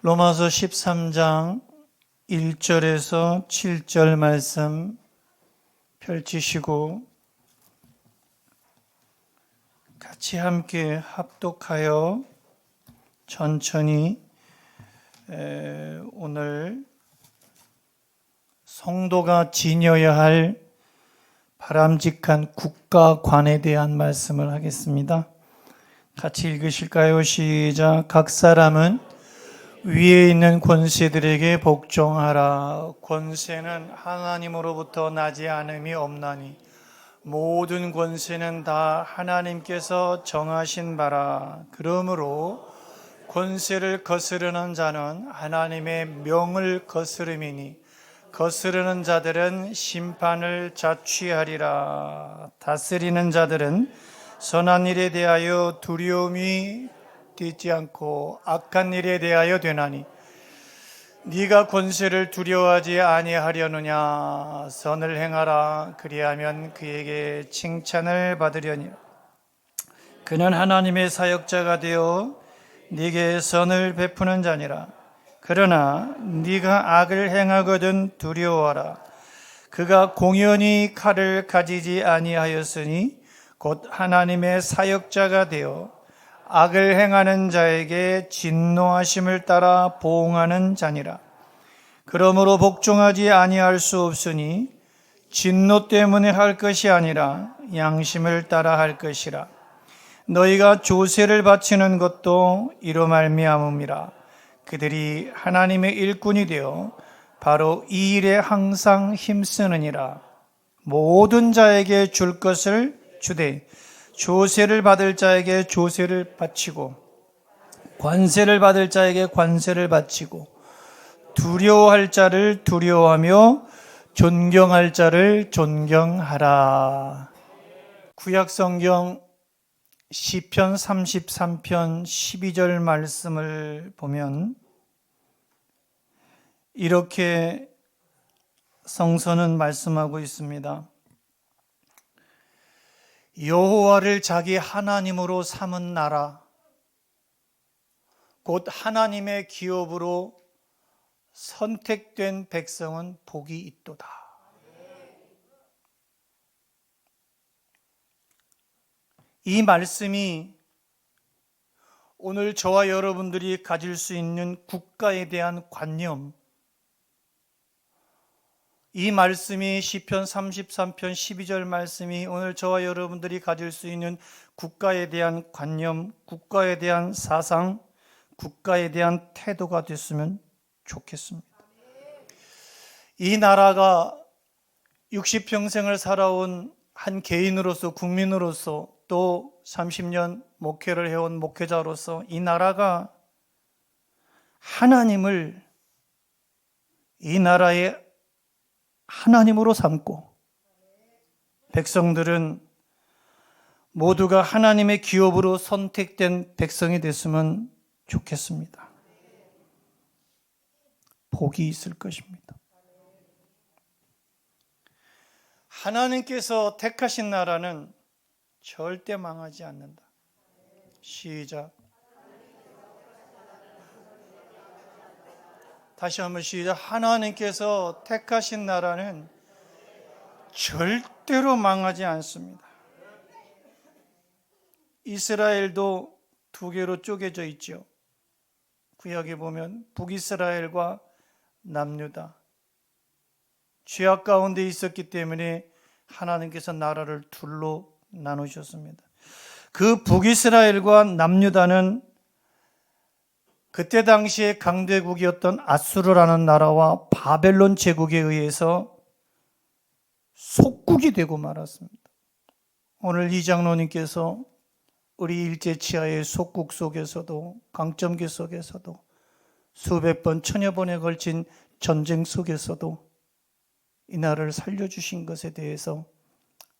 로마서 13장 1절에서 7절 말씀 펼치시고 같이 함께 합독하여 천천히 오늘 성도가 지녀야 할 바람직한 국가관에 대한 말씀을 하겠습니다. 같이 읽으실까요? 시작. 각 사람은 위에 있는 권세들에게 복종하라. 권세는 하나님으로부터 나지 않음이 없나니 모든 권세는 다 하나님께서 정하신 바라. 그러므로 권세를 거스르는 자는 하나님의 명을 거스름이니 거스르는 자들은 심판을 자취하리라. 다스리는 자들은 선한 일에 대하여 두려움이 되지 않고 악한 일에 대하여 되나니 네가 권세를 두려워하지 아니하려느냐. 선을 행하라. 그리하면 그에게 칭찬을 받으려니 그는 하나님의 사역자가 되어 네게 선을 베푸는 자니라. 그러나 네가 악을 행하거든 두려워하라. 그가 공연히 칼을 가지지 아니하였으니 곧 하나님의 사역자가 되어 악을 행하는 자에게 진노하심을 따라 보응하는 자니라. 그러므로 복종하지 아니할 수 없으니 진노 때문에 할 것이 아니라 양심을 따라 할 것이라. 너희가 조세를 바치는 것도 이로 말미암음이라. 그들이 하나님의 일꾼이 되어 바로 이 일에 항상 힘쓰느니라. 모든 자에게 줄 것을 주되 조세를 받을 자에게 조세를 바치고 관세를 받을 자에게 관세를 바치고 두려워할 자를 두려워하며 존경할 자를 존경하라. 구약성경 시편 33편 12절 말씀을 보면 이렇게 성서는 말씀하고 있습니다. 여호와를 자기 하나님으로 삼은 나라 곧 하나님의 기업으로 선택된 백성은 복이 있도다. 이 말씀이 오늘 저와 여러분들이 가질 수 있는 국가에 대한 관념, 이 말씀이 시편 33편 12절 말씀이 오늘 저와 여러분들이 가질 수 있는 국가에 대한 관념, 국가에 대한 사상, 국가에 대한 태도가 됐으면 좋겠습니다. 이 나라가 60평생을 살아온 한 개인으로서, 국민으로서, 또 30년 목회를 해온 목회자로서 이 나라가 하나님을 이 나라의 하나님으로 삼고 백성들은 모두가 하나님의 기업으로 선택된 백성이 됐으면 좋겠습니다. 복이 있을 것입니다. 하나님께서 택하신 나라는 절대 망하지 않는다. 시작. 다시 한번 시작. 하나님께서 택하신 나라는 절대로 망하지 않습니다. 이스라엘도 두 개로 쪼개져 있죠. 구약에 보면 북이스라엘과 남유다. 죄악 가운데 있었기 때문에 하나님께서 나라를 둘로 나누셨습니다. 그 북이스라엘과 남유다는 그때 당시에 강대국이었던 아수르라는 나라와 바벨론 제국에 의해서 속국이 되고 말았습니다. 오늘 이 장로님께서 우리 일제치하의 속국 속에서도 강점기 속에서도 수백 번 천여 번에 걸친 전쟁 속에서도 이 나라를 살려주신 것에 대해서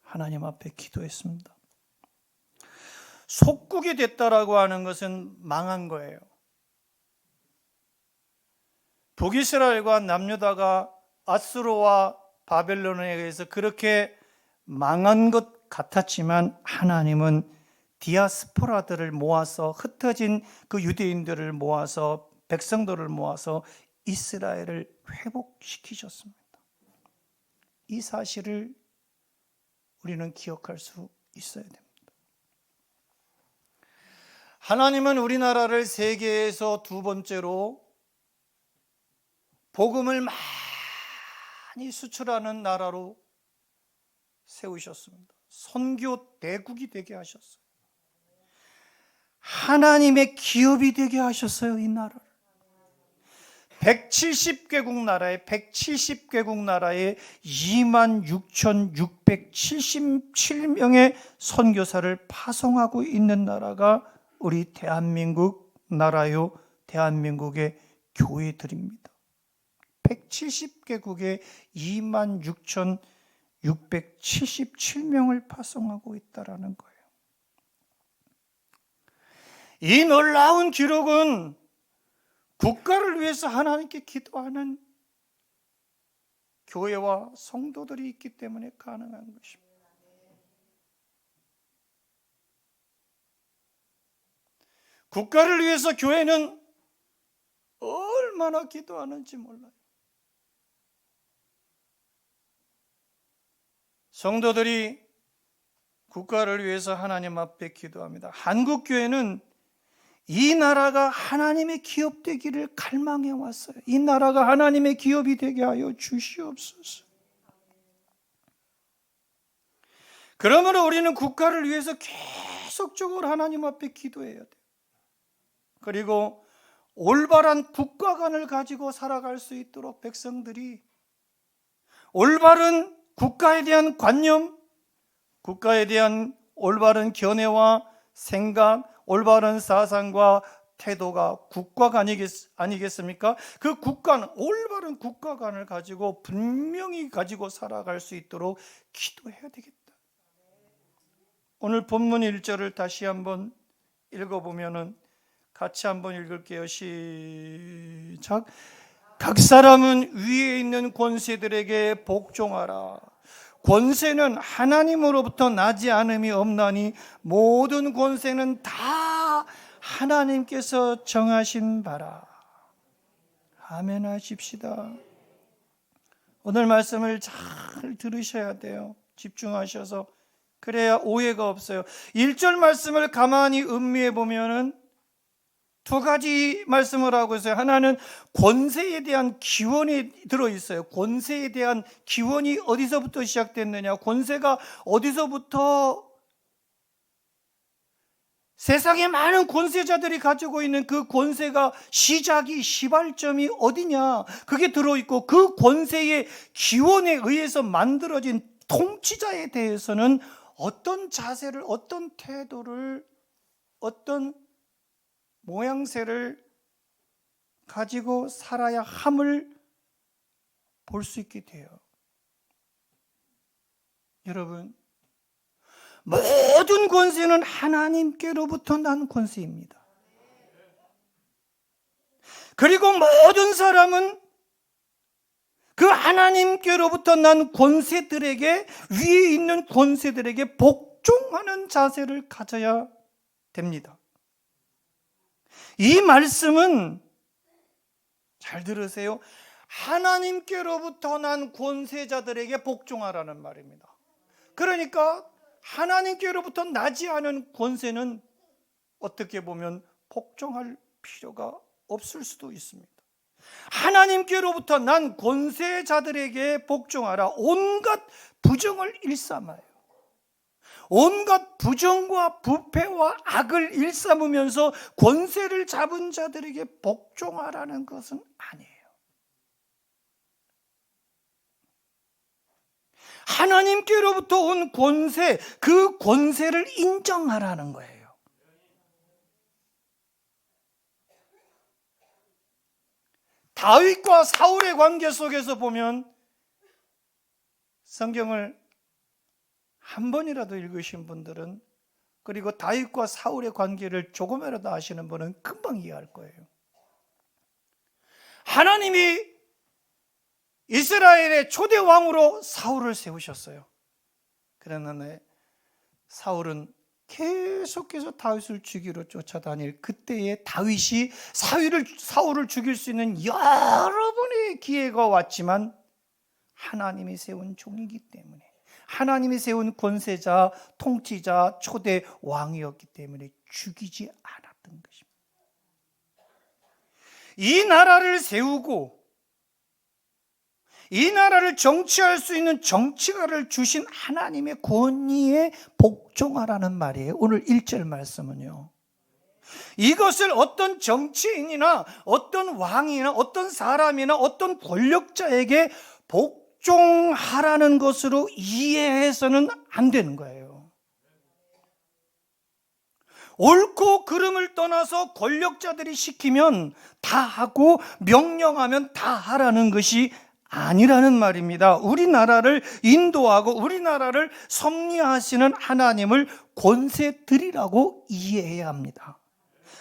하나님 앞에 기도했습니다. 속국이 됐다라고 하는 것은 망한 거예요. 북이스라엘과 남유다가 아수르와 바벨론에 의해서 그렇게 망한 것 같았지만 하나님은 디아스포라들을 모아서 흩어진 그 유대인들을 모아서 백성들을 모아서 이스라엘을 회복시키셨습니다. 이 사실을 우리는 기억할 수 있어야 됩니다. 하나님은 우리나라를 세계에서 두 번째로 복음을 많이 수출하는 나라로 세우셨습니다. 선교 대국이 되게 하셨어요. 하나님의 기업이 되게 하셨어요. 이 나라를 170개국 나라에 26,677명의 선교사를 파송하고 있는 나라가 우리 대한민국 나라요, 대한민국의 교회들입니다. 170개국에 26,677명을 파송하고 있다라는 거예요. 이 놀라운 기록은 국가를 위해서 하나님께 기도하는 교회와 성도들이 있기 때문에 가능한 것입니다. 국가를 위해서 교회는 얼마나 기도하는지 몰라요. 성도들이 국가를 위해서 하나님 앞에 기도합니다. 한국 교회는 이 나라가 하나님의 기업 되기를 갈망해 왔어요. 이 나라가 하나님의 기업이 되게 하여 주시옵소서. 그러므로 우리는 국가를 위해서 계속적으로 하나님 앞에 기도해야 돼요. 그리고 올바른 국가관을 가지고 살아갈 수 있도록 백성들이 올바른 국가에 대한 관념, 국가에 대한 올바른 견해와 생각, 올바른 사상과 태도가 국가관 아니겠습니까? 그 국가는 올바른 국가관을 가지고 분명히 가지고 살아갈 수 있도록 기도해야 되겠다. 오늘 본문 1절을 다시 한번 읽어보면은 같이 한번 읽을게요. 시작. 각 사람은 위에 있는 권세들에게 복종하라. 권세는 하나님으로부터 나지 않음이 없나니 모든 권세는 다 하나님께서 정하신 바라. 아멘 하십시다. 오늘 말씀을 잘 들으셔야 돼요. 집중하셔서. 그래야 오해가 없어요. 1절 말씀을 가만히 음미해 보면은 두 가지 말씀을 하고 있어요. 하나는 권세에 대한 기원이 들어있어요. 권세에 대한 기원이 어디서부터 시작됐느냐, 권세가 어디서부터, 세상에 많은 권세자들이 가지고 있는 그 권세가 시작이, 시발점이 어디냐, 그게 들어있고, 그 권세의 기원에 의해서 만들어진 통치자에 대해서는 어떤 자세를, 어떤 태도를, 어떤 모양새를 가지고 살아야 함을 볼 수 있게 돼요. 여러분, 모든 권세는 하나님께로부터 난 권세입니다. 그리고 모든 사람은 그 하나님께로부터 난 권세들에게, 위에 있는 권세들에게 복종하는 자세를 가져야 됩니다. 이 말씀은 잘 들으세요. 하나님께로부터 난 권세자들에게 복종하라는 말입니다. 그러니까 하나님께로부터 나지 않은 권세는 어떻게 보면 복종할 필요가 없을 수도 있습니다. 하나님께로부터 난 권세자들에게 복종하라. 온갖 부정을 일삼아요. 온갖 부정과 부패와 악을 일삼으면서 권세를 잡은 자들에게 복종하라는 것은 아니에요. 하나님께로부터 온 권세, 그 권세를 인정하라는 거예요. 다윗과 사울의 관계 속에서 보면, 성경을 한 번이라도 읽으신 분들은, 그리고 다윗과 사울의 관계를 조금이라도 아시는 분은 금방 이해할 거예요. 하나님이 이스라엘의 초대 왕으로 사울을 세우셨어요. 그랬는데 사울은 계속해서 다윗을 죽이러 쫓아다닐 그때에 다윗이 사울을 죽일 수 있는 여러분의 기회가 왔지만 하나님이 세운 종이기 때문에, 하나님이 세운 권세자, 통치자, 초대 왕이었기 때문에 죽이지 않았던 것입니다. 이 나라를 세우고 이 나라를 정치할 수 있는 정치가를 주신 하나님의 권위에 복종하라는 말이에요. 오늘 1절 말씀은요. 이것을 어떤 정치인이나 어떤 왕이나 어떤 사람이나 어떤 권력자에게 복종하라는 것으로 이해해서는 안 되는 거예요. 옳고 그름을 떠나서 권력자들이 시키면 다 하고 명령하면 다 하라는 것이 아니라는 말입니다. 우리나라를 인도하고 우리나라를 섭리하시는 하나님을 권세들이라고 이해해야 합니다.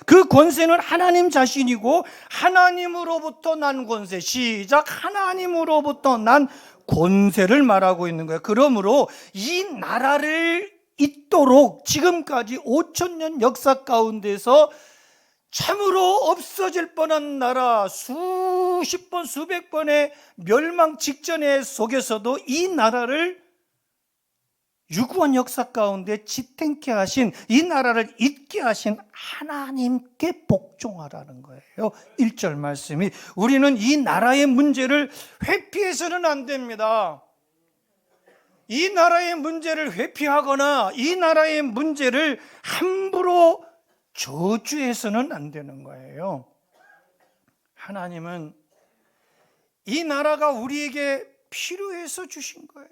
그 권세는 하나님 자신이고 하나님으로부터 난 권세, 시작, 하나님으로부터 난 권세를 말하고 있는 거예요. 그러므로 이 나라를 있도록 지금까지 5,000년 역사 가운데서 참으로 없어질 뻔한 나라, 수십 번, 수백 번의 멸망 직전의 속에서도 이 나라를 유구한 역사 가운데 지탱케 하신, 이 나라를 있게 하신 하나님께 복종하라는 거예요. 1절 말씀이. 우리는 이 나라의 문제를 회피해서는 안 됩니다. 이 나라의 문제를 회피하거나 이 나라의 문제를 함부로 저주해서는 안 되는 거예요. 하나님은 이 나라가 우리에게 필요해서 주신 거예요.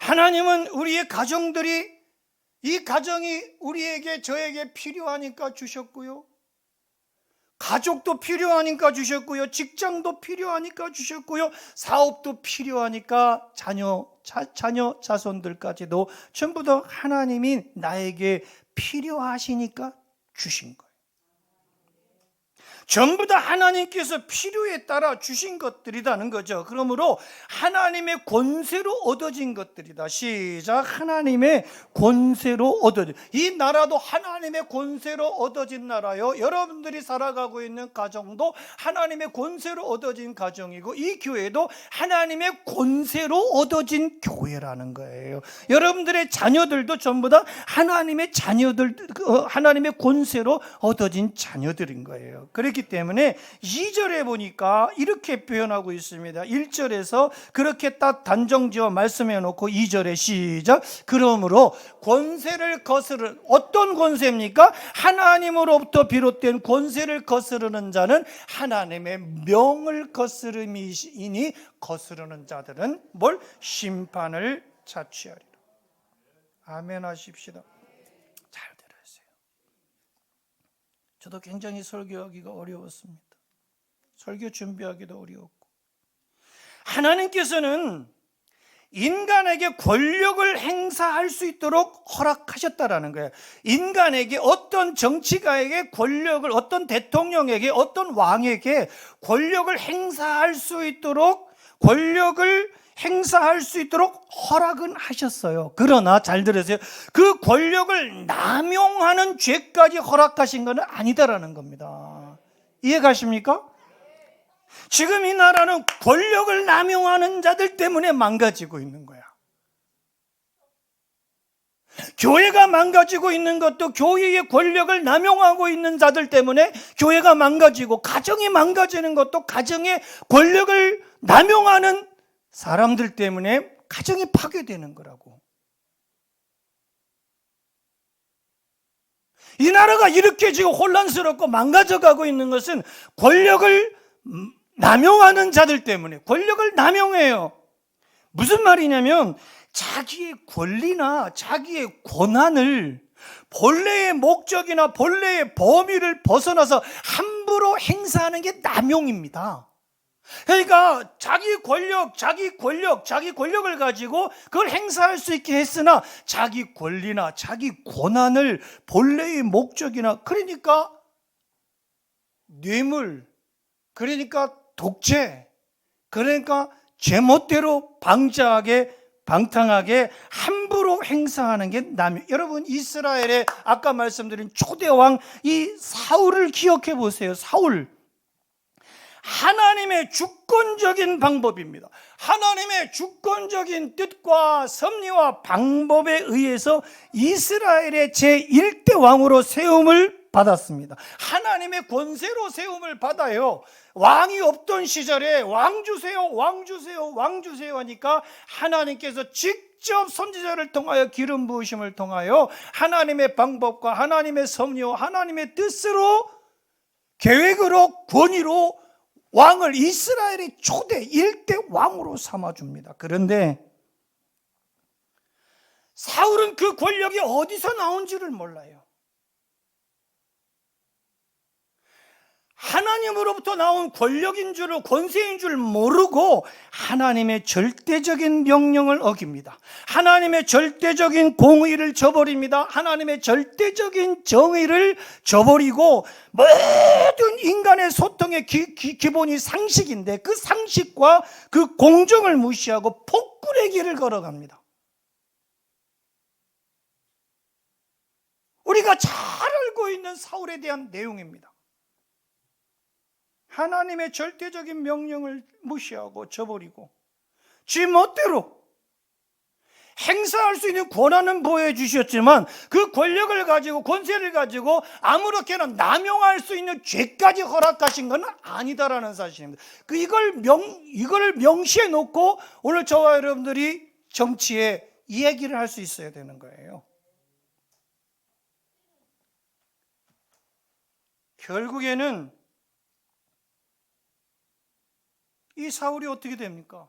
하나님은 우리의 가정들이, 이 가정이 우리에게, 저에게 필요하니까 주셨고요. 가족도 필요하니까 주셨고요. 직장도 필요하니까 주셨고요. 사업도 필요하니까 자손들까지도 전부 다 하나님이 나에게 필요하시니까 주신 거예요. 전부 다 하나님께서 필요에 따라 주신 것들이라는 거죠. 그러므로 하나님의 권세로 얻어진 것들이다. 시작. 하나님의 권세로 얻어진, 이 나라도 하나님의 권세로 얻어진 나라요. 여러분들이 살아가고 있는 가정도 하나님의 권세로 얻어진 가정이고, 이 교회도 하나님의 권세로 얻어진 교회라는 거예요. 여러분들의 자녀들도 전부 다 하나님의 자녀들, 하나님의 권세로 얻어진 자녀들인 거예요. 그렇기 때문에 2절에 보니까 이렇게 표현하고 있습니다. 1절에서 그렇게 딱 단정지어 말씀해 놓고 2절에 시작. 그러므로 권세를 거스르는, 어떤 권세입니까? 하나님으로부터 비롯된 권세를 거스르는 자는 하나님의 명을 거스름이니 거스르는 자들은 뭘? 심판을 자취하리라. 아멘 하십시다. 잘 들으세요. 저도 굉장히 설교하기가 어려웠습니다. 설교 준비하기도 어려웠고, 하나님께서는 인간에게 권력을 행사할 수 있도록 허락하셨다라는 거예요. 인간에게, 어떤 정치가에게 권력을, 어떤 대통령에게, 어떤 왕에게 권력을 행사할 수 있도록, 허락은 하셨어요. 그러나 잘 들으세요. 그 권력을 남용하는 죄까지 허락하신 것은 아니다라는 겁니다. 이해가십니까? 지금 이 나라는 권력을 남용하는 자들 때문에 망가지고 있는 거야. 교회가 망가지고 있는 것도 교회의 권력을 남용하고 있는 자들 때문에 교회가 망가지고, 가정이 망가지는 것도 가정의 권력을 남용하는 사람들 때문에 가정이 파괴되는 거라고. 이 나라가 이렇게 지금 혼란스럽고 망가져가고 있는 것은 권력을 남용하는 자들 때문에. 권력을 남용해요. 무슨 말이냐면 자기의 권리나 자기의 권한을 본래의 목적이나 본래의 범위를 벗어나서 함부로 행사하는 게 남용입니다. 그러니까 자기 권력을 가지고 그걸 행사할 수 있게 했으나 자기 권리나 자기 권한을 본래의 목적이나, 그러니까 뇌물, 그러니까 독재, 그러니까 제멋대로 방자하게 방탕하게 함부로 행사하는 게 남용. 여러분, 이스라엘의 아까 말씀드린 초대 왕 이 사울을 기억해 보세요. 사울. 하나님의 주권적인 방법입니다. 하나님의 주권적인 뜻과 섭리와 방법에 의해서 이스라엘의 제1대 왕으로 세움을 받았습니다. 하나님의 권세로 세움을 받아요. 왕이 없던 시절에 왕 주세요, 왕 주세요, 왕 주세요 하니까 하나님께서 직접 선지자를 통하여 기름 부으심을 통하여 하나님의 방법과 하나님의 섭리와 하나님의 뜻으로 계획으로 권위로 왕을 이스라엘의 초대 1대 왕으로 삼아줍니다. 그런데 사울은 그 권력이 어디서 나온지를 몰라요. 하나님으로부터 나온 권력인 줄, 권세인 줄 모르고 하나님의 절대적인 명령을 어깁니다. 하나님의 절대적인 공의를 저버립니다. 하나님의 절대적인 정의를 저버리고 모든 인간의 소통의 기본이 상식인데 그 상식과 그 공정을 무시하고 폭군의 길을 걸어갑니다. 우리가 잘 알고 있는 사울에 대한 내용입니다. 하나님의 절대적인 명령을 무시하고 저버리고 지 멋대로 행사할 수 있는 권한은 보여주셨지만 그 권력을 가지고 권세를 가지고 아무렇게나 남용할 수 있는 죄까지 허락하신 건 아니다라는 사실입니다. 이걸 명시해 놓고 오늘 저와 여러분들이 정치에 이야기를 할 수 있어야 되는 거예요. 결국에는 이 사울이 어떻게 됩니까?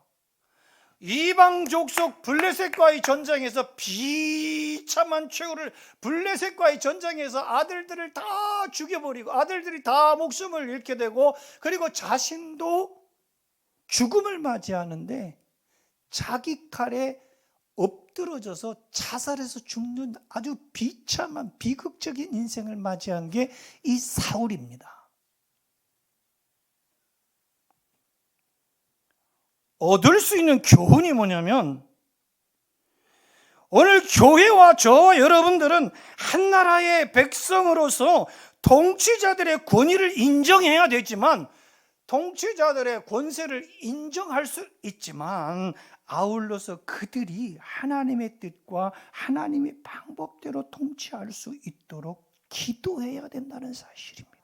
이방 족속 블레셋과의 전쟁에서 비참한 최후를 블레셋과의 전쟁에서 아들들을 다 죽여버리고 아들들이 다 목숨을 잃게 되고 그리고 자신도 죽음을 맞이하는데 자기 칼에 엎드러져서 자살해서 죽는 아주 비참한 비극적인 인생을 맞이한 게 이 사울입니다. 얻을 수 있는 교훈이 뭐냐면 오늘 교회와 저와 여러분들은 한 나라의 백성으로서 통치자들의 권위를 인정해야 되지만 통치자들의 권세를 인정할 수 있지만 아울러서 그들이 하나님의 뜻과 하나님의 방법대로 통치할 수 있도록 기도해야 된다는 사실입니다.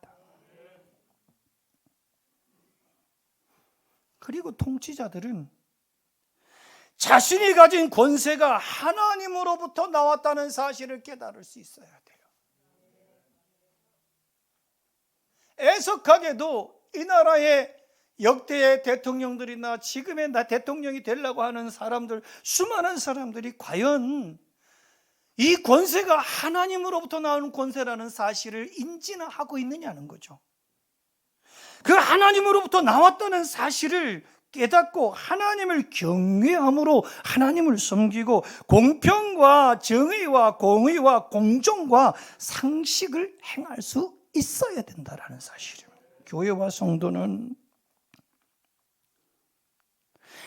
그리고 통치자들은 자신이 가진 권세가 하나님으로부터 나왔다는 사실을 깨달을 수 있어야 돼요. 애석하게도 이 나라의 역대의 대통령들이나 지금의 대통령이 되려고 하는 사람들, 수많은 사람들이 과연 이 권세가 하나님으로부터 나오는 권세라는 사실을 인지나 하고 있느냐는 거죠. 그 하나님으로부터 나왔다는 사실을 깨닫고 하나님을 경외함으로 하나님을 섬기고 공평과 정의와 공의와 공정과 상식을 행할 수 있어야 된다는 사실입니다. 교회와 성도는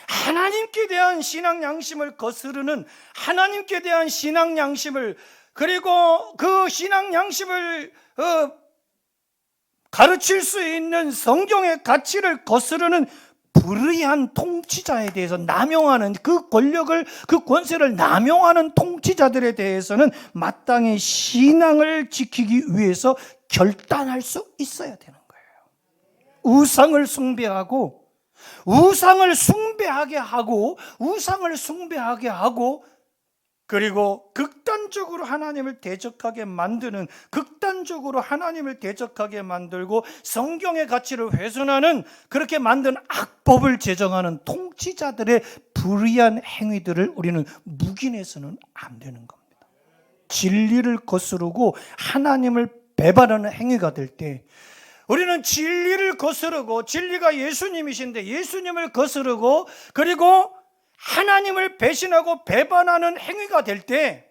하나님께 대한 신앙 양심을 거스르는 하나님께 대한 신앙 양심을 그리고 그 신앙 양심을 가르칠 수 있는 성경의 가치를 거스르는 불의한 통치자에 대해서 남용하는 그 권력을 그 권세를 남용하는 통치자들에 대해서는 마땅히 신앙을 지키기 위해서 결단할 수 있어야 되는 거예요. 우상을 숭배하고 우상을 숭배하게 하고 그리고 극단적으로 하나님을 대적하게 만드는 극단적으로 하나님을 대적하게 만들고 성경의 가치를 훼손하는 그렇게 만든 악법을 제정하는 통치자들의 불의한 행위들을 우리는 묵인해서는 안 되는 겁니다. 진리를 거스르고 하나님을 배반하는 행위가 될 때 우리는 진리를 거스르고 진리가 예수님이신데 예수님을 거스르고 그리고 하나님을 배신하고 배반하는 행위가 될 때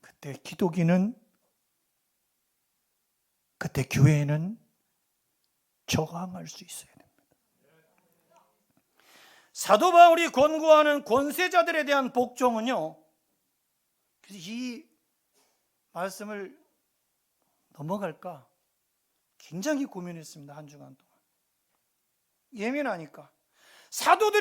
그때 기독인은 그때 교회는 저항할 수 있어야 됩니다. 사도 바울이 권고하는 권세자들에 대한 복종은요, 그래서 이 말씀을 넘어갈까 굉장히 고민했습니다. 한 주간 동안. 예민하니까. 사도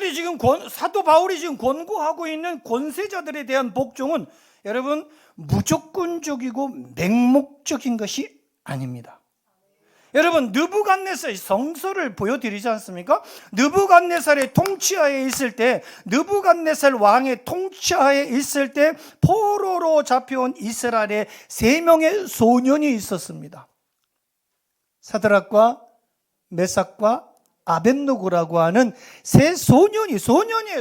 바울이 지금 권고하고 있는 권세자들에 대한 복종은 여러분 무조건적이고 맹목적인 것이 아닙니다. 여러분, 느부갓네살 성서를 보여드리지 않습니까? 느부갓네살의 통치하에 있을 때, 느부갓네살 왕의 통치하에 있을 때 포로로 잡혀온 이스라엘에 3명의 소년이 있었습니다. 사드락과 메삭과 아벳노고라고 하는 세 소년이에요.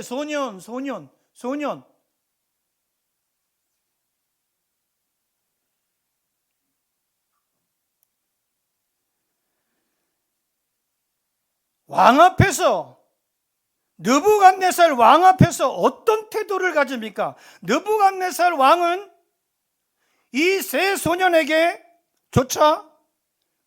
소년. 왕 앞에서, 느부갓네살 왕 앞에서 어떤 태도를 가집니까? 느부갓네살 왕은 이 세 소년에게 조차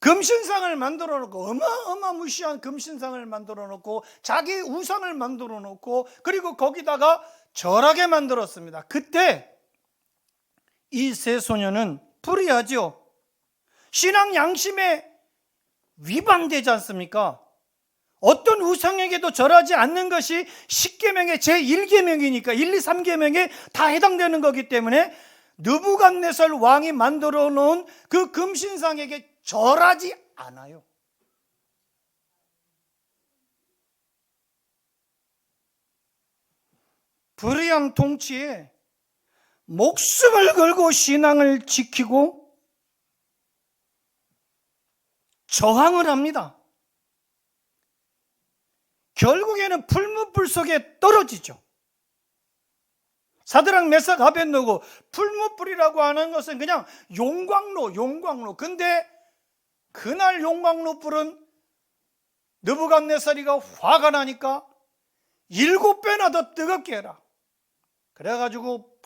금신상을 만들어 놓고, 어마어마무시한 금신상을 만들어 놓고, 자기 우상을 만들어 놓고, 그리고 거기다가 절하게 만들었습니다. 그때 이 세 소년은 불의하죠. 신앙 양심에 위반되지 않습니까? 어떤 우상에게도 절하지 않는 것이 10계명의 제1계명이니까 1, 2, 3계명에 다 해당되는 거기 때문에 느부갓네살 왕이 만들어 놓은 그 금신상에게 절하지 않아요. 불의한 통치에 목숨을 걸고 신앙을 지키고 저항을 합니다. 결국에는 풀무불 속에 떨어지죠. 사드락 메삭 아벳노고, 풀무불이라고 하는 것은 그냥 용광로. 근데 그날 용광로 불은 느부갓네살이가 화가 나니까 7배나 더 뜨겁게 해라. 그래가지고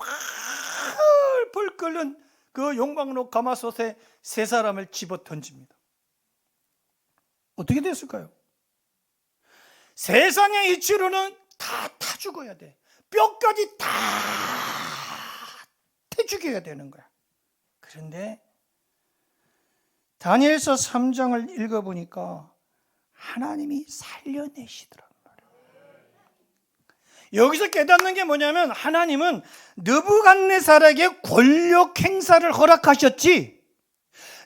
펄펄 끓는 그 용광로 가마솥에 세 사람을 집어 던집니다. 어떻게 됐을까요? 세상의 이치로는 다 타 죽어야 돼. 뼈까지 다 태 죽여야 되는 거야. 그런데 다니엘서 3장을 읽어보니까 하나님이 살려내시더란 말이에요. 여기서 깨닫는 게 뭐냐면, 하나님은 느부갓네살에게 권력 행사를 허락하셨지,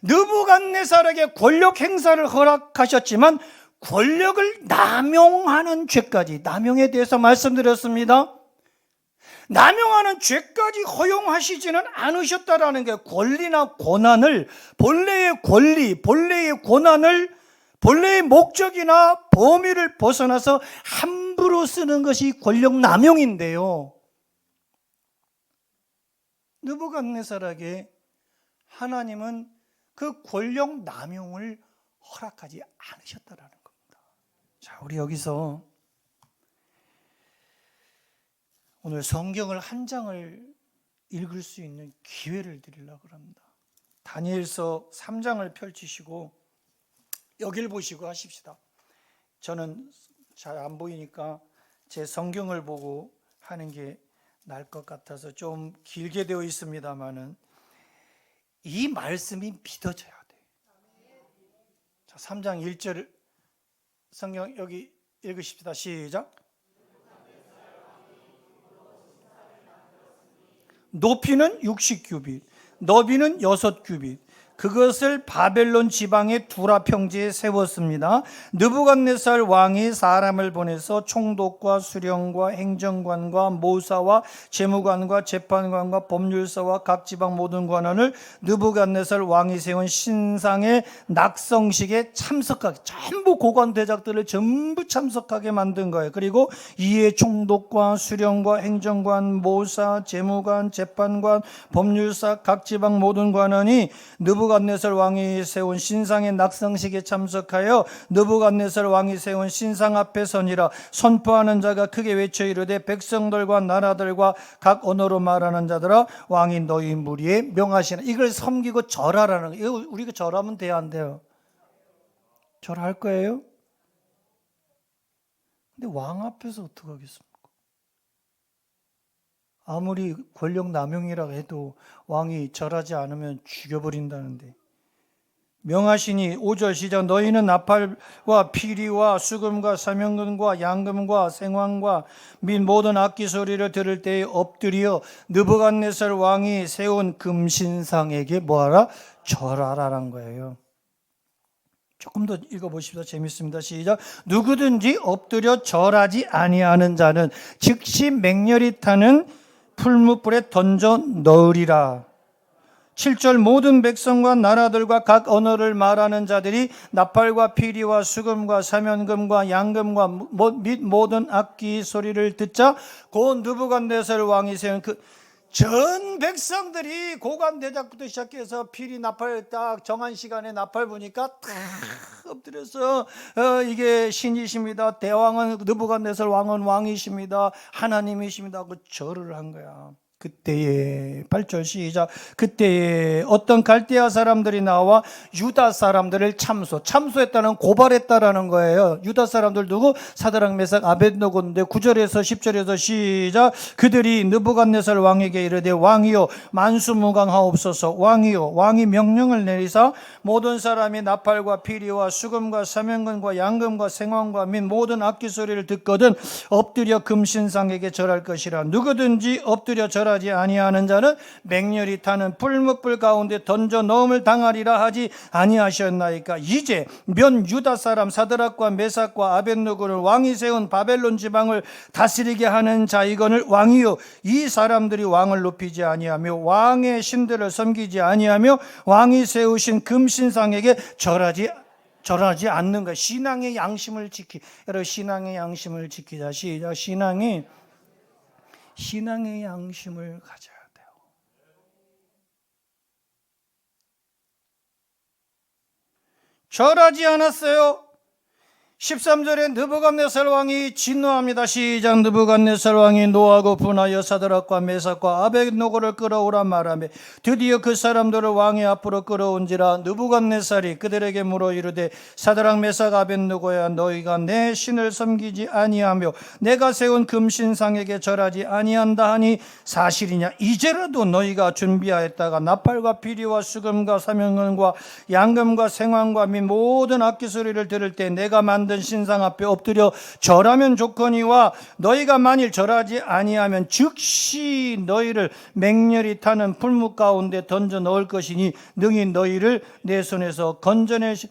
느부갓네살에게 권력 행사를 허락하셨지만 권력을 남용하는 죄까지, 남용에 대해서 말씀드렸습니다. 남용하는 죄까지 허용하시지는 않으셨다라는 게, 권리나 권한을, 본래의 권리, 본래의 권한을, 본래의 목적이나 범위를 벗어나서 함부로 쓰는 것이 권력 남용인데요, 느부갓네살에게 하나님은 그 권력 남용을 허락하지 않으셨다라는 겁니다. 자, 우리 여기서 오늘 성경을 한 장을 읽을 수 있는 기회를 드리려고 합니다. 다니엘서 3장을 펼치시고 여길 보시고 하십시다. 저는 잘 안 보이니까 제 성경을 보고 하는 게 나을 것 같아서 좀 길게 되어 있습니다만은 이 말씀이 믿어져야 돼요. 자, 3장 1절 성경 여기 읽으십시다. 시작. 높이는 60규빗, 너비는 6규빗, 그것을 바벨론 지방의 두라 평지에 세웠습니다. 느부갓네살 왕이 사람을 보내서 총독과 수령과 행정관과 모사와 재무관과 재판관과 법률사와 각 지방 모든 관원을 느부갓네살 왕이 세운 신상의 낙성식에 참석하게, 전부 고관 대작들을 전부 참석하게 만든 거예요. 그리고 이에 총독과 수령과 행정관, 모사, 재무관, 재판관, 법률사, 각 지방 모든 관원이 느부갓네살 왕이 세운 신상의 낙성식에 참석하여 느부갓네살 왕이 세운 신상 앞에 서니라. 선포하는 자가 크게 외쳐 이르되, 백성들과 나라들과 각 언어로 말하는 자들아, 왕이 너희 무리에 명하시나. 이걸 섬기고 절하라는 거예요. 이거 우리가 절하면 돼요, 안 돼요? 절할 거예요? 근데 왕 앞에서 어떡하겠습니까? 아무리 권력 남용이라 해도 왕이 절하지 않으면 죽여버린다는데, 명하시니 5절 시작, 너희는 나팔과 피리와 수금과 사명금과 양금과 생황과 및 모든 악기 소리를 들을 때에 엎드려 느부갓네살 왕이 세운 금신상에게 뭐하라? 절하라는 거예요. 조금 더 읽어보십시오. 재밌습니다. 시작. 누구든지 엎드려 절하지 아니하는 자는 즉시 맹렬히 타는 풀무불에 던져 넣으리라. 7절 모든 백성과 나라들과 각 언어를 말하는 자들이 나팔과 피리와 수금과 사면금과 양금과 및 모든 악기 소리를 듣자 곧 느부갓네살 왕이 세운 그 전 백성들이 고관대작부터 시작해서 피리 나팔 딱 정한 시간에 나팔 부니까 딱 엎드려서 이게 신이십니다. 대왕은 느부갓네살 왕은 왕이십니다. 하나님이십니다 하고 절을 한 거야. 그때에 8절 시작. 그때에 어떤 갈대아 사람들이 나와 유다 사람들을 참소했다는, 고발했다라는 거예요. 유다 사람들 누구? 사드락 메삭 아벳느고인데 9절에서 10절에서 시작. 그들이 느부갓네살 왕에게 이르되 왕이여 만수무강하옵소서. 왕이여 왕이 명령을 내리사 모든 사람이 나팔과 피리와 수금과 사면금과 양금과 생황과 및 모든 악기 소리를 듣거든 엎드려 금신상에게 절할 것이라. 누구든지 엎드려 절하지 아니하는 자는 맹렬히 타는 풀무불 가운데 던져 넣음을 당하리라 하지 아니하셨나이까. 이제 면 유다 사람 사드락과 메삭과 아벳느고를 왕이 세운 바벨론 지방을 다스리게 하는 자이거늘 왕이요 이 사람들이 왕을 높이지 아니하며 왕의 신들을 섬기지 아니하며 왕이 세우신 금신상에게 절하지 않는 것. 신앙의 양심을 여러분 신앙의 양심을 지키자. 시작. 신앙의 양심을 가져야 돼요. 절하지 않았어요. 13절에 느부갓네살 왕이 진노합니다. 시작. 느부갓네살 왕이 노하고 분하여 사드락과 메삭과 아벳느고를 끌어오라 말하며 드디어 그 사람들을 왕의 앞으로 끌어온지라. 느부갓네살이 그들에게 물어 이르되 사드락 메삭 아벳느고야 너희가 내 신을 섬기지 아니하며 내가 세운 금신상에게 절하지 아니한다 하니 사실이냐. 이제라도 너희가 준비하였다가 나팔과 피리와 수금과 사면금과 양금과 생황과 및 모든 악기 소리를 들을 때 내가 만든 신상 앞에 엎드려 절하면 좋거니와 너희가 만일 절하지 아니하면 즉시 너희를 맹렬히 타는 풀무 가운데 던져 넣을 것이니 능히 너희를 내 손에서 건져내시.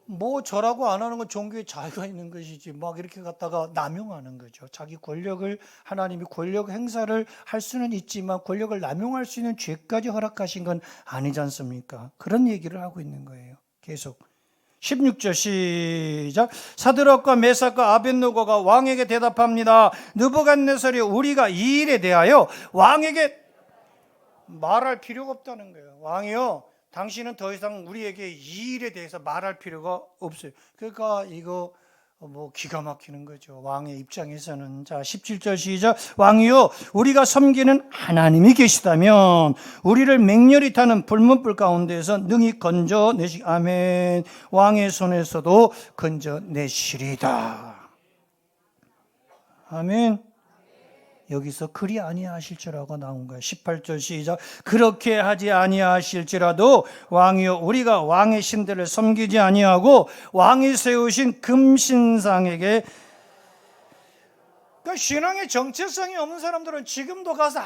뭐 절하고 안 하는 건 종교에 자유가 있는 것이지 막 이렇게 갖다가 남용하는 거죠. 자기 권력을, 하나님이 권력 행사를 할 수는 있지만 권력을 남용할 수 있는 죄까지 허락하신 건 아니지 않습니까? 그런 얘기를 하고 있는 거예요. 계속 16절 시작. 사드락과 메삭과 아벳느고가 왕에게 대답합니다. 느부갓네살이 우리가 이 일에 대하여 왕에게 말할 필요가 없다는 거예요. 왕이요 당신은 더 이상 우리에게 이 일에 대해서 말할 필요가 없어요. 그러니까 이거 뭐 기가 막히는 거죠. 왕의 입장에서는. 자 17절 시작. 왕이요 우리가 섬기는 하나님이 계시다면 우리를 맹렬히 타는 불문불 가운데에서 능히 건져내시. 아멘. 왕의 손에서도 건져내시리다. 아멘. 여기서 그리 아니하실지라고 나온 거예요. 18절 시작. 그렇게 하지 아니하실지라도 왕이여 우리가 왕의 신들을 섬기지 아니하고 왕이 세우신 금신상에게. 그러니까 신앙의 정체성이 없는 사람들은 지금도 가서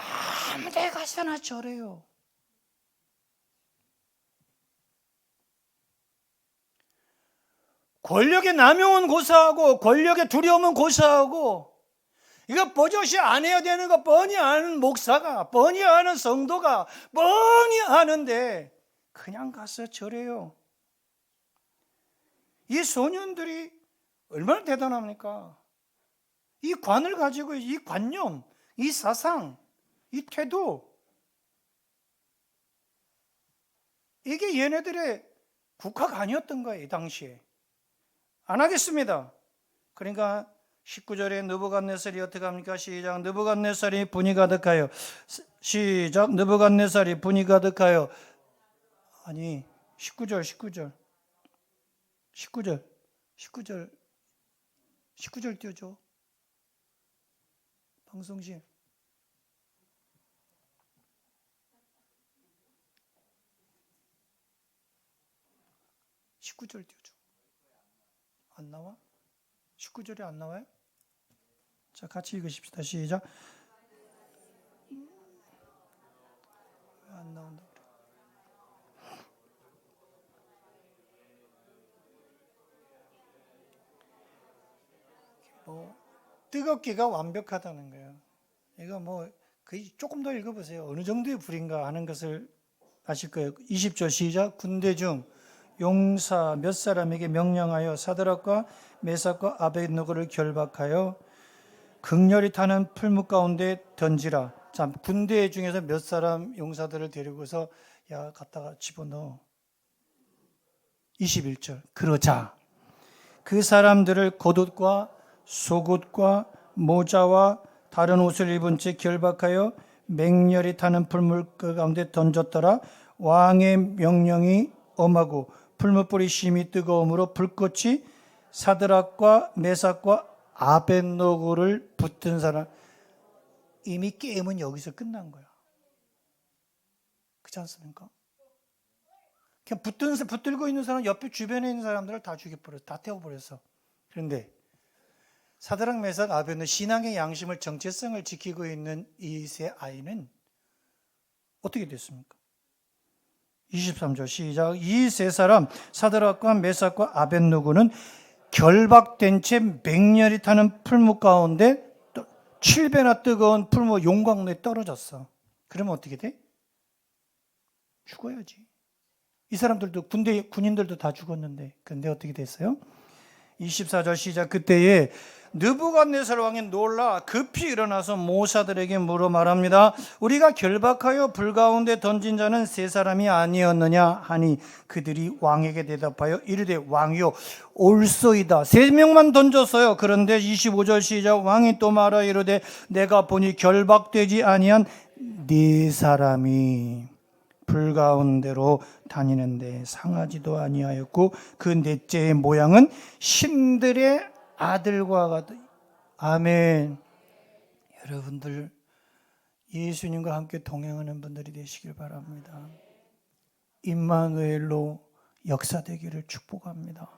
아무 데 가서나 절해요. 권력의 남용은 고사하고 권력의 두려움은 고사하고 이거 버젓이 안 해야 되는 거 뻔히 아는 목사가, 뻔히 아는 성도가 뻔히 아는데 그냥 가서 절해요. 이 소년들이 얼마나 대단합니까? 이 관을 가지고 이 관념, 이 사상, 이 태도, 이게 얘네들의 국화가 아니었던 거예요. 이 당시에. 안 하겠습니다. 그러니까 19절에 느부갓네살이 어떻게 합니까? 시작. 느부갓네살이 분이 가득하여. 시작. 느부갓네살이 분이 가득하여. 아니 19절 19절 띄워줘. 방송실. (19절) 띄워줘. 안 나와? 19절에 안 나와요? 자, 같이 읽으십시다. 시작. 안 나온다 그래. 뜨겁기가 완벽하다는 거예요. 이거 조금 더 읽어보세요. 어느 정도의 불인가 하는 것을 아실 거예요. 20절 시작. 군대 중 용사 몇 사람에게 명령하여 사드락과 메삭과 아벳노고를 결박하여 극렬히 타는 풀무 가운데 던지라. 자, 군대 중에서 몇 사람 용사들을 데리고서 갖다가 집어넣어. 21절. 그러자 그 사람들을 겉옷과 속옷과 모자와 다른 옷을 입은 채 결박하여 맹렬히 타는 풀물 가운데 던졌더라. 왕의 명령이 엄하고 풀무불이 심히 뜨거움으로 불꽃이 사드락과 메삭과 아벳노고를 붙든 사람. 이미 게임은 여기서 끝난 거야. 그렇지 않습니까? 그냥 붙들고 있는 사람, 옆에 주변에 있는 사람들을 다 죽여버렸어. 다 태워버렸어. 그런데 사드락 메삭 아벳노고 신앙의 양심을, 정체성을 지키고 있는 이 세 아이는 어떻게 됐습니까? 23절 시작. 이 세 사람 사드락과 메삭과 아벳노고는 결박된 채 맹렬히 타는 풀무 가운데 7배나 뜨거운 풀무 용광로에 떨어졌어. 그러면 어떻게 돼? 죽어야지. 이 사람들도 군인들도 다 죽었는데, 근데 어떻게 됐어요? 24절 시작. 그때에 느부갓네살 왕이 놀라 급히 일어나서 모사들에게 물어 말합니다. 우리가 결박하여 불 가운데 던진 자는 세 사람이 아니었느냐 하니 그들이 왕에게 대답하여 이르되 왕이요 옳소이다. 세 명만 던졌어요. 그런데 25절 시작. 왕이 또 말하 이르되 내가 보니 결박되지 아니한 네 사람이 불 가운데로 다니는데 상하지도 아니하였고 그 넷째의 모양은 신들의 아들과 같다. 아멘. 여러분들 예수님과 함께 동행하는 분들이 되시길 바랍니다. 임마누엘로 역사되기를 축복합니다.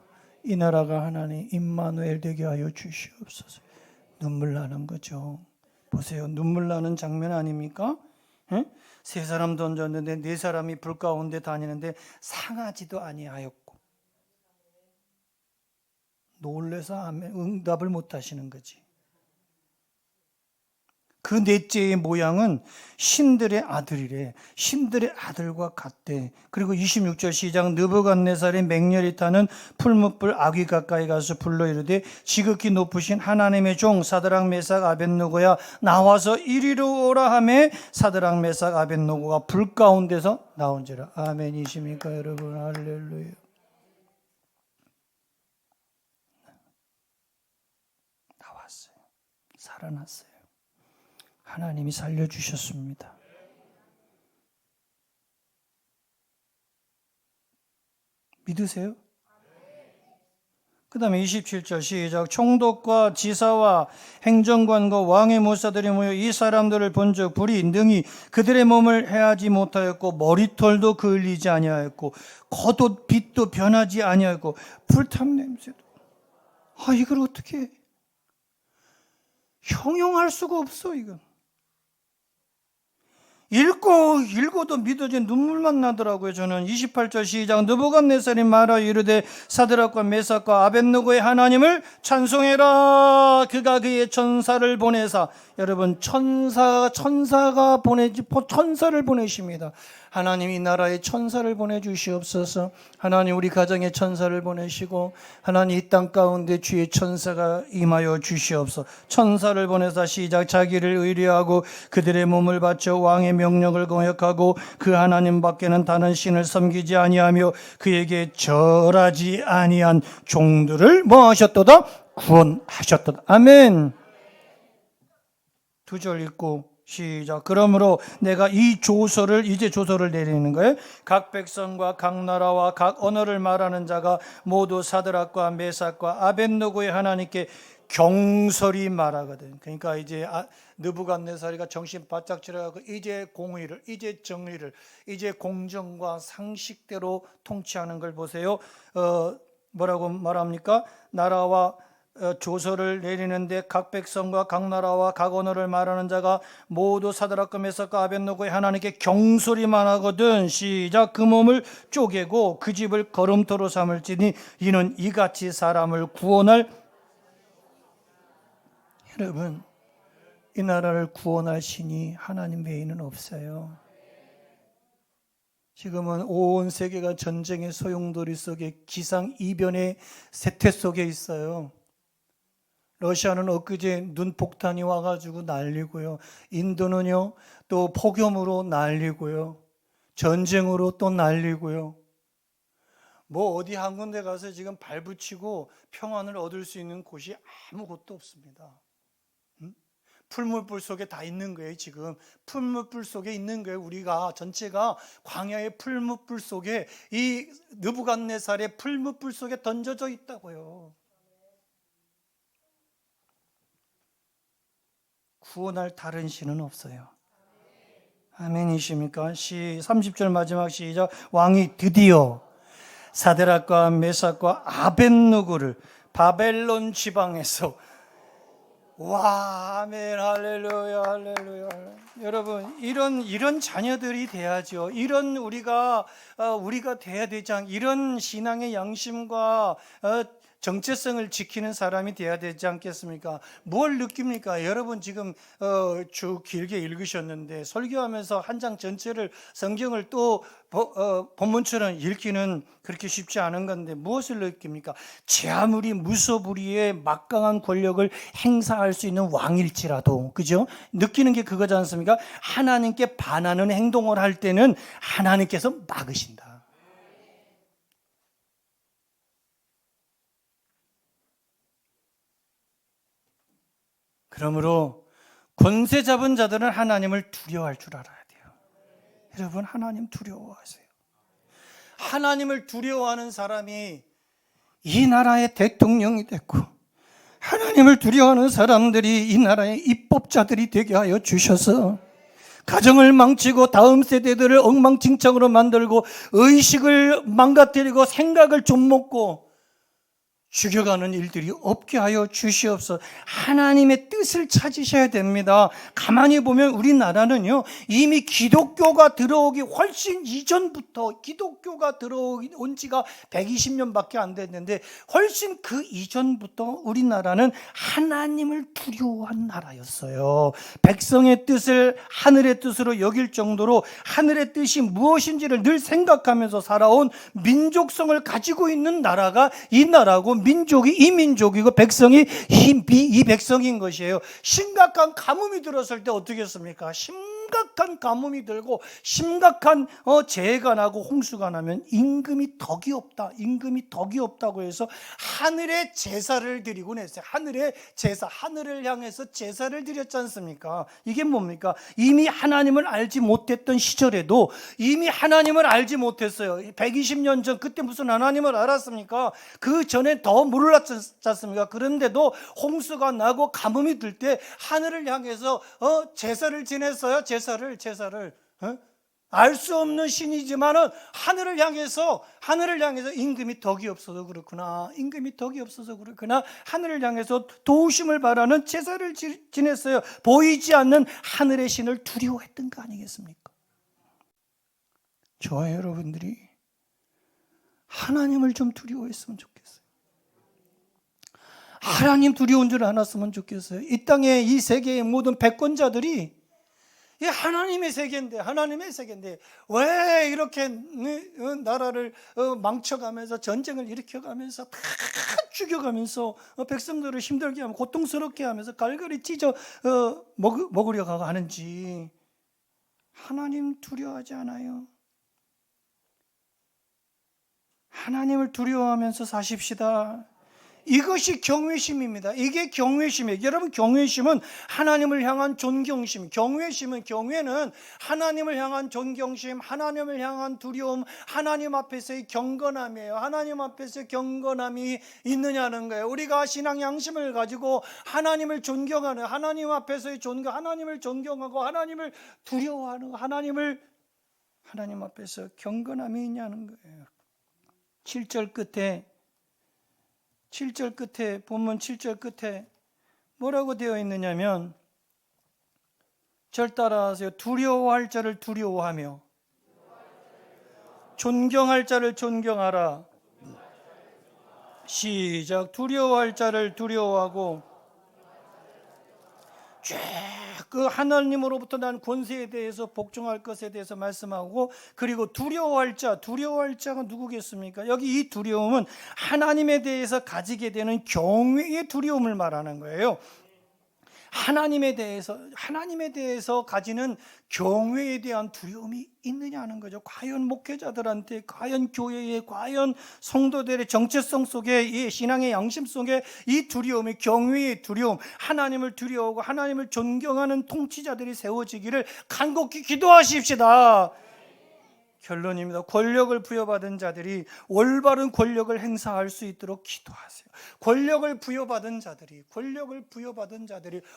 이 나라가 하나님 임마누엘 되게 하여 주시옵소서. 눈물 나는 거죠. 보세요. 눈물 나는 장면 아닙니까? 세 사람 던졌는데 네 사람이 불 가운데 다니는데 상하지도 아니하였고, 놀래서 응답을 못 하시는 거지. 그 넷째의 모양은 신들의 아들이래. 신들의 아들과 같대. 그리고 26절 시작. 느부갓네살이 맹렬히 타는 풀무불 아귀 가까이 가서 불러 이르되 지극히 높으신 하나님의 종 사드락 메삭 아벳노고야 나와서 이리로 오라 하매 사드락 메삭 아벳노고가 불 가운데서 나온지라. 아멘이십니까 여러분? 할렐루야. 나왔어요. 살아났어요. 하나님이 살려주셨습니다. 믿으세요? 그 다음에 27절 시작. 총독과 지사와 행정관과 왕의 모사들이 모여 이 사람들을 본즉 불이 능히 그들의 몸을 해하지 못하였고 머리털도 그을리지 아니하였고 겉옷 빛도 변하지 아니하였고 불탄 냄새도. 이걸 어떻게 해? 형용할 수가 없어. 이건 읽고도 믿어진 눈물만 나더라고요. 저는 28절 시작. 느부갓네살이 말하 이르되 사드락과 메삭과 아벳노고의 하나님을 찬송해라. 그가 그의 천사를 보내사. 여러분 천사를 보내십니다. 하나님 이 나라에 천사를 보내주시옵소서. 하나님 우리 가정에 천사를 보내시고 하나님 이 땅 가운데 주의 천사가 임하여 주시옵소서. 천사를 보내사 시작. 자기를 의뢰하고 그들의 몸을 바쳐 왕의 명령을 공역하고 그 하나님 밖에는 다른 신을 섬기지 아니하며 그에게 절하지 아니한 종들을 뭐 하셨도다? 구원하셨도다. 아멘. 2절 읽고 시작. 그러므로 내가 이제 조서를 내리는 거예요. 각 백성과 각 나라와 각 언어를 말하는 자가 모두 사드락과 메삭과 아벳노고의 하나님께 경솔히 말하거든. 그러니까 이제 느부갓네살이가 정신 바짝 차려가고 이제 공의를, 이제 정의를, 이제 공정과 상식대로 통치하는 걸 보세요. 뭐라고 말합니까? 나라와 조서를 내리는데 각 백성과 각 나라와 각 언어를 말하는 자가 모두 사드락과 메삭과 아벳노고의 하나님께 경솔히 말하거든. 시작. 그 몸을 쪼개고 그 집을 거름토로 삼을지니 이는 이같이 사람을 구원할. 여러분, 이 나라를 구원할 신이 하나님 외에는 없어요. 지금은 온 세계가 전쟁의 소용돌이 속에 기상이변의 세태 속에 있어요. 러시아는 엊그제 눈폭탄이 와가지고 난리고요. 인도는요, 또 폭염으로 난리고요. 전쟁으로 또 난리고요. 뭐 어디 한 군데 가서 지금 발붙이고 평안을 얻을 수 있는 곳이 아무것도 없습니다. 풀무불 속에 다 있는 거예요. 지금 풀무불 속에 있는 거예요. 우리가 전체가 광야의 풀무불 속에, 이 느부갓네살의 풀무불 속에 던져져 있다고요. 구원할 다른 신은 없어요. 아멘이십니까? 30절 마지막 시작. 왕이 드디어 사드락과 메삭과 아벳느고를 바벨론 지방에서, 와, 아멘, 할렐루야, 할렐루야. 여러분, 이런 자녀들이 돼야죠. 이런 우리가 돼야 되지 않, 이런 신앙의 양심과 정체성을 지키는 사람이 돼야 되지 않겠습니까? 뭘 느낍니까? 여러분 지금 쭉 길게 읽으셨는데 설교하면서 한 장 전체를, 성경을 또 본문처럼 읽기는 그렇게 쉽지 않은 건데 무엇을 느낍니까? 제 아무리 무소불위의 막강한 권력을 행사할 수 있는 왕일지라도, 그죠? 느끼는 게 그거지 않습니까? 하나님께 반하는 행동을 할 때는 하나님께서 막으신다. 그러므로 권세 잡은 자들은 하나님을 두려워할 줄 알아야 돼요. 여러분, 하나님 두려워하세요. 하나님을 두려워하는 사람이 이 나라의 대통령이 됐고, 하나님을 두려워하는 사람들이 이 나라의 입법자들이 되게 하여 주셔서 가정을 망치고 다음 세대들을 엉망진창으로 만들고 의식을 망가뜨리고 생각을 좀 먹고 죽여가는 일들이 없게 하여 주시옵소서. 하나님의 뜻을 찾으셔야 됩니다. 가만히 보면 우리나라는요, 이미 기독교가 들어오기 훨씬 이전부터, 기독교가 들어온 지가 120년밖에 안 됐는데 훨씬 그 이전부터 우리나라는 하나님을 두려워한 나라였어요. 백성의 뜻을 하늘의 뜻으로 여길 정도로 하늘의 뜻이 무엇인지를 늘 생각하면서 살아온 민족성을 가지고 있는 나라가 이 나라고, 민족이 이 민족이고 백성이 이 백성인 것이에요. 심각한 가뭄이 들었을 때 어떻게 했습니까? 심각한 가뭄이 들고 심각한 재해가 나고 홍수가 나면 임금이 덕이 없다, 임금이 덕이 없다고 해서 하늘의 제사를 드리곤 했어요. 하늘의 제사, 하늘을 향해서 제사를 드렸지 않습니까? 이게 뭡니까? 이미 하나님을 알지 못했던 시절에도 이미 하나님을 알지 못했어요. 120년 전, 그때 무슨 하나님을 알았습니까? 그 전에 더 몰랐지 않습니까? 그런데도 홍수가 나고 가뭄이 들 때 하늘을 향해서 제사를 지냈어요. 제사를 알 수 없는 신이지만은 하늘을 향해서 임금이 덕이 없어서 그렇구나, 임금이 덕이 없어서 그렇구나, 하늘을 향해서 도우심을 바라는 제사를 지냈어요. 보이지 않는 하늘의 신을 두려워했던 거 아니겠습니까? 저와 여러분들이 하나님을 좀 두려워했으면 좋겠어요. 하나님 두려운 줄 알았으면 좋겠어요. 이 땅에, 이 세계의 모든 패권자들이 이 하나님의 세계인데 왜 이렇게 나라를 망쳐가면서 전쟁을 일으켜가면서 다 죽여가면서 백성들을 힘들게 하고 고통스럽게 하면서 갈갈이 찢어 먹으려고 하는지 하나님 두려워하지 않아요? 하나님을 두려워하면서 사십시다. 이것이 경외심입니다. 이게 경외심이에요. 여러분, 경외심은 하나님을 향한 존경심, 경외는 하나님을 향한 존경심, 하나님을 향한 두려움, 하나님 앞에서의 경건함이에요. 하나님 앞에서 경건함이 있느냐는 거예요. 우리가 신앙 양심을 가지고 하나님을 존경하는, 하나님 앞에서의 존경, 하나님을 존경하고 하나님을 두려워하는, 하나님 앞에서 경건함이 있냐는 거예요. 7절 끝에 본문 7절 끝에 뭐라고 되어 있느냐면, 절 따라하세요. 두려워할 자를 두려워하며 존경할 자를 존경하라. 시작. 두려워할 자를 두려워하고, 쭉 그 하나님으로부터 난 권세에 대해서, 복종할 것에 대해서 말씀하고, 그리고 두려워할 자가 누구겠습니까? 여기 이 두려움은 하나님에 대해서 가지게 되는 경외의 두려움을 말하는 거예요. 하나님에 대해서 가지는 경외에 대한 두려움이 있느냐는 거죠. 과연 목회자들한테, 과연 교회에, 과연 성도들의 정체성 속에, 이 신앙의 양심 속에 이 두려움이, 경외의 두려움, 하나님을 두려워하고 하나님을 존경하는 통치자들이 세워지기를 간곡히 기도하십시다. 결론입니다. 권력을 부여받은 자들이 올바른 권력을 행사할 수 있도록 기도하세요. 권력을 부여받은 자들이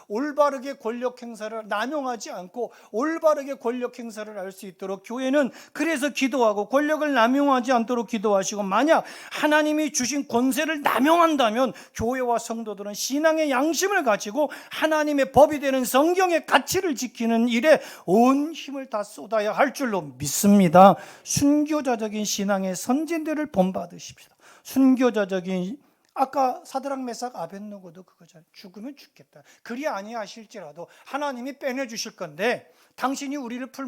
올바르게 권력 행사를 남용하지 않고 올바르게 권력 행사를 할 수 있도록 교회는 그래서 기도하고, 권력을 남용하지 않도록 기도하시고, 만약 하나님이 주신 권세를 남용한다면 교회와 성도들은 신앙의 양심을 가지고 하나님의 법이 되는 성경의 가치를 지키는 일에 온 힘을 다 쏟아야 할 줄로 믿습니다. 순교자적인 신앙의 선진들을 본받으십시다. 순교자적인, 아까 사드락 메삭 아벳느고도 그거잖아요. 죽으면 죽겠다. 그리 아니하실지라도 하나님이 빼내주실 건데, 당신이 우리를 풀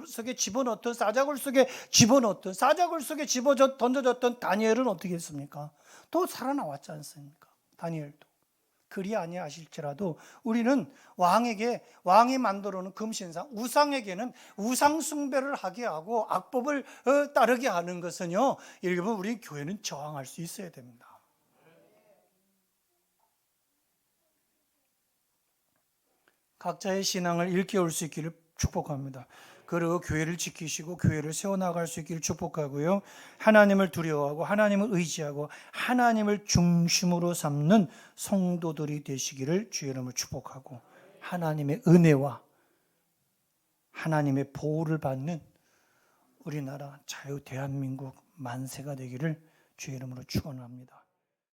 속에 집어넣던, 싸자굴 속에 던져졌던 다니엘은 어떻게 했습니까? 또 살아나왔지 않습니까? 다니엘도. 그리 아니하실지라도 우리는 왕이 만들어 놓은 금신상, 우상에게는 우상 숭배를 하게 하고 악법을 따르게 하는 것은요, 여러분, 우리 교회는 저항할 수 있어야 됩니다. 각자의 신앙을 일깨울 수 있기를 축복합니다. 그리고 교회를 지키시고 교회를 세워나갈 수 있기를 축복하고요, 하나님을 두려워하고 하나님을 의지하고 하나님을 중심으로 삼는 성도들이 되시기를 주의 이름으로 축복하고, 하나님의 은혜와 하나님의 보호를 받는 우리나라 자유 대한민국 만세가 되기를 주의 이름으로 축원합니다.